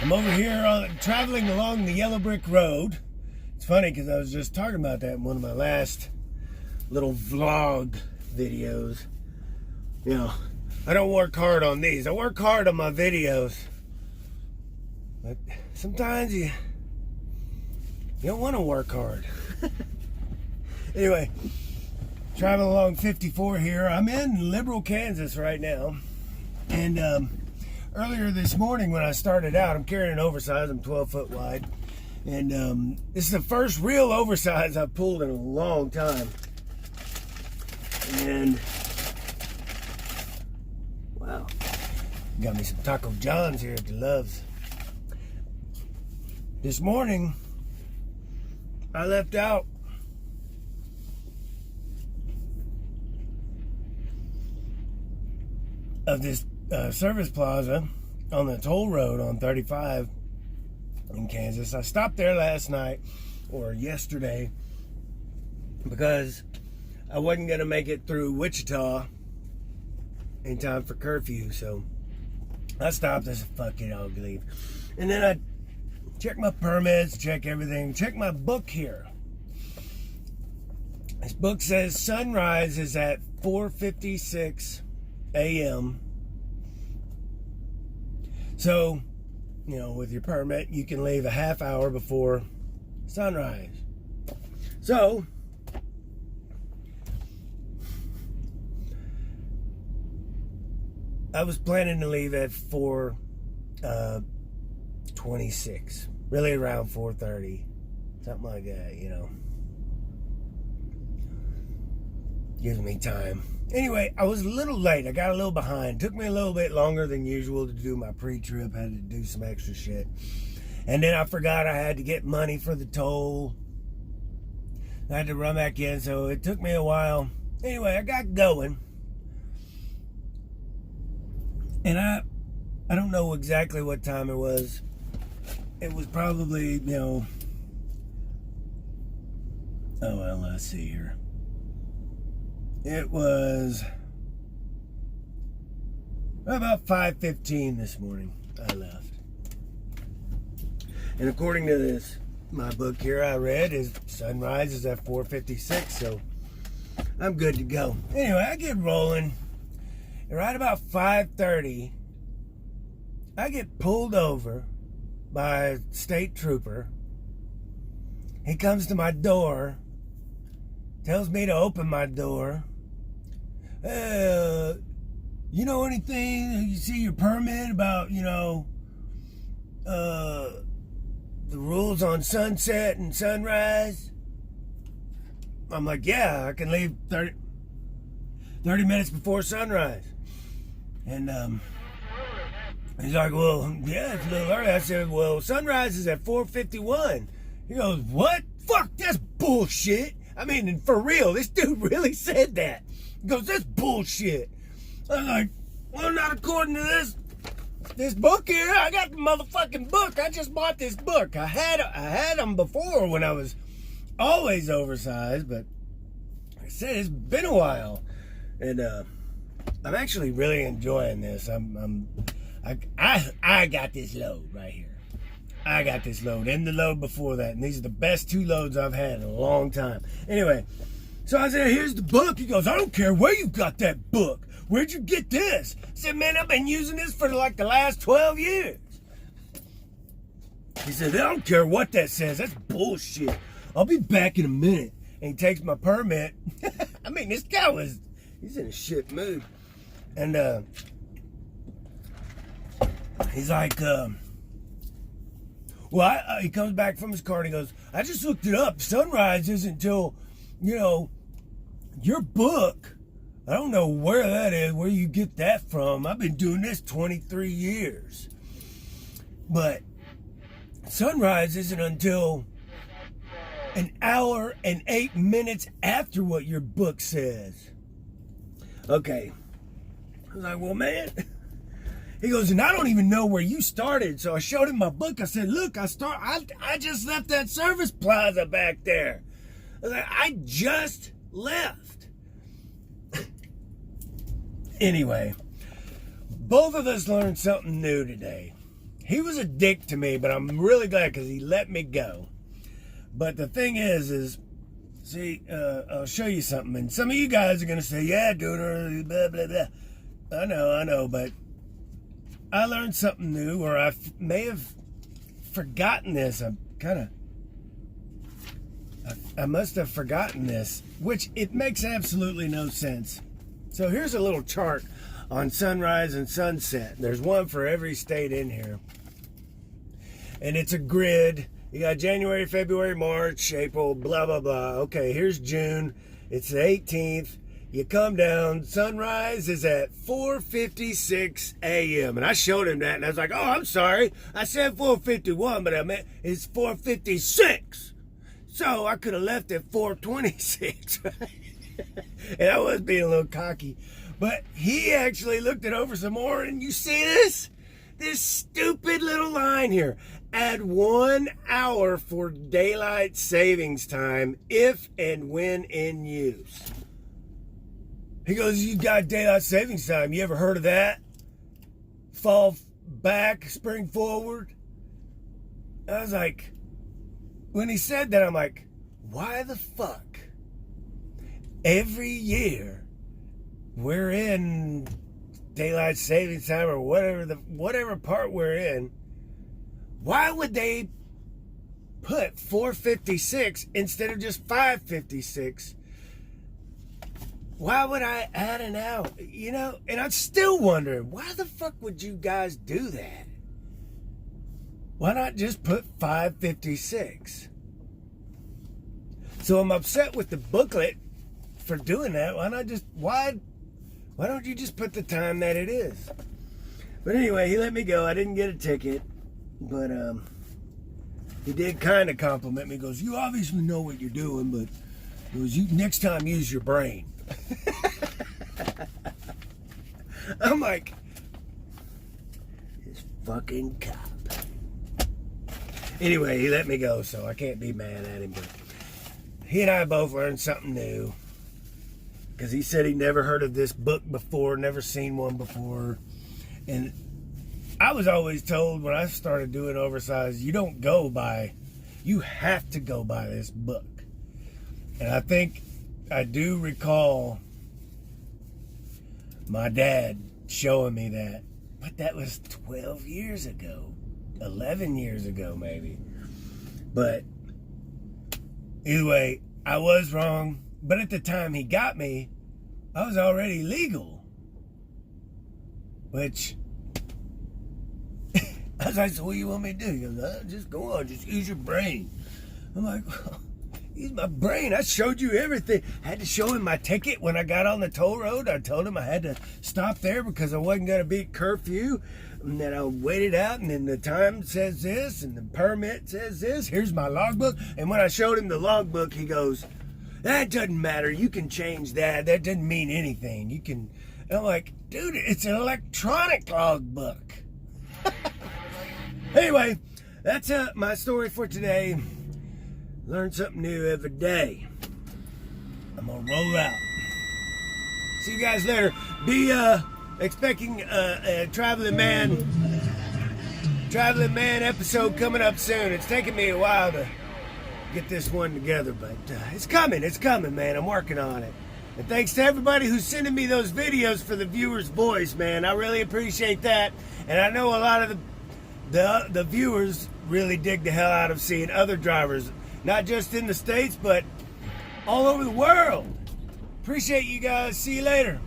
I'm over here traveling along the yellow brick road. It's funny because I was just talking about that in one of my last little vlog videos. You know, I don't work hard on these. I work hard on my videos. But sometimes you don't want to work hard. Anyway, traveling along 54 here. I'm in Liberal, Kansas right now. And earlier this morning when I started out, I'm carrying an oversize. I'm 12 foot wide. And this is the first real oversize I've pulled in a long time. And wow, got me some Taco John's here at the Loves. This morning, I left out of this service plaza on the toll road on 35 in Kansas. I stopped there last night or yesterday because I wasn't going to make it through Wichita in time for curfew. So I stopped. I said, fuck it, I'll leave. And then I check my permits, check everything, check my book here. This book says sunrise is at 4:56 a.m. So, you know, with your permit, you can leave a half hour before sunrise. So, I was planning to leave at 4:26, really around 4:30, something like that, you know. Gives me time. Anyway, I was a little late. I got a little behind. Took me a little bit longer than usual to do my pre-trip. Had to do some extra shit. And then I forgot I had to get money for the toll. I had to run back in, so it took me a while. Anyway, I got going. And I don't know exactly what time it was. It was probably, you know, oh well, let's see here. It was about 5:15 this morning I left. And according to this, my book here I read is sunrise is at 4:56, so I'm good to go. Anyway, I get rolling. And right about 5:30, I get pulled over by a state trooper. He comes to my door, tells me to open my door. You know anything? You see your permit about, you know, the rules on sunset and sunrise? I'm like, yeah, I can leave 30 minutes before sunrise. And he's like, well, yeah, it's a little early. I said, well, sunrise is at 4:51. He goes, what? Fuck, that's bullshit. I mean, for real, this dude really said that. He goes, that's bullshit. I'm like, well, not according to this book here. I got the motherfucking book. I just bought this book. I had them before when I was always oversized, but like I said, it's been a while. And I'm actually really enjoying this. I got this load right here. I got this load and the load before that, and these are the best two loads I've had in a long time. Anyway, so I said, here's the book. He goes, I don't care where you got that book. Where'd you get this? I said, man, I've been using this for like the last 12 years. He said, I don't care what that says. That's bullshit. I'll be back in a minute. And he takes my permit. I mean, this guy he's in a shit mood. And he's like, he comes back from his car and he goes, I just looked it up. Sunrise isn't until, you know, your book. I don't know where that is, where you get that from. I've been doing this 23 years. But sunrise isn't until an hour and 8 minutes after what your book says. Okay. I was like, well, man. He goes, and I don't even know where you started. So I showed him my book. I said, look, I just left that service plaza back there. I was like, I just left. Anyway, both of us learned something new today. he was a dick to me, but I'm really glad because he let me go. But the thing is, see, I'll show you something. And some of you guys are going to say, yeah, dude, blah, blah, blah. I know, but I learned something new, or I may have forgotten this. I must have forgotten this, which it makes absolutely no sense. So here's a little chart on sunrise and sunset. There's one for every state in here. And it's a grid. You got January, February, March, April, blah, blah, blah. Okay, here's June. It's the 18th. You come down, sunrise is at 4:56 a.m. And I showed him that, and I was like, oh, I'm sorry. I said 4:51, but I meant it's 4:56. So I could have left at 4:26, right? And I was being a little cocky. But he actually looked it over some more, and you see this? This stupid little line here. Add 1 hour for daylight savings time if and when in use. He goes, you got daylight savings time. You ever heard of that? Fall back, spring forward. I was like, when he said that, I'm like, why the fuck? Every year we're in daylight savings time or whatever part we're in. Why would they put 4:56 instead of just 5:56? Why would I add an hour? You know, and I'm still wondering, why the fuck would you guys do that? Why not just put 5:56? So I'm upset with the booklet for doing that. Why don't you just put the time that it is? But anyway, he let me go. I didn't get a ticket, but he did kind of compliment me. He goes, you obviously know what you're doing, but he goes, you next time use your brain. I'm like, this fucking cop. Anyway, he let me go, so I can't be mad at him. But he and I both learned something new, because he said he never heard of this book before, never seen one before. And I was always told when I started doing oversize, you have to go by this book. And I think I do recall my dad showing me that, but that was 12 years ago, 11 years ago maybe. But either way, I was wrong. But at the time he got me, I was already legal. Which, I was like, so what do you want me to do? He goes, just go on, just use your brain. I'm like, well, use my brain. I showed you everything. I had to show him my ticket when I got on the toll road. I told him I had to stop there because I wasn't going to beat curfew. And then I waited out, and then the time says this, and the permit says this. Here's my logbook. And when I showed him the logbook, he goes, that doesn't matter. You can change that. That doesn't mean anything. You can. And I'm like, dude, it's an electronic logbook. Anyway, that's my story for today. Learn something new every day. I'm gonna roll out. See you guys later. Be expecting a Traveling Man episode coming up soon. It's taken me a while to get this one together, but it's coming, man. I'm working on it. And thanks to everybody who's sending me those videos for the viewers' voice, man. I really appreciate that. And I know a lot of the viewers really dig the hell out of seeing other drivers, not just in the States, but all over the world. Appreciate you guys. See you later.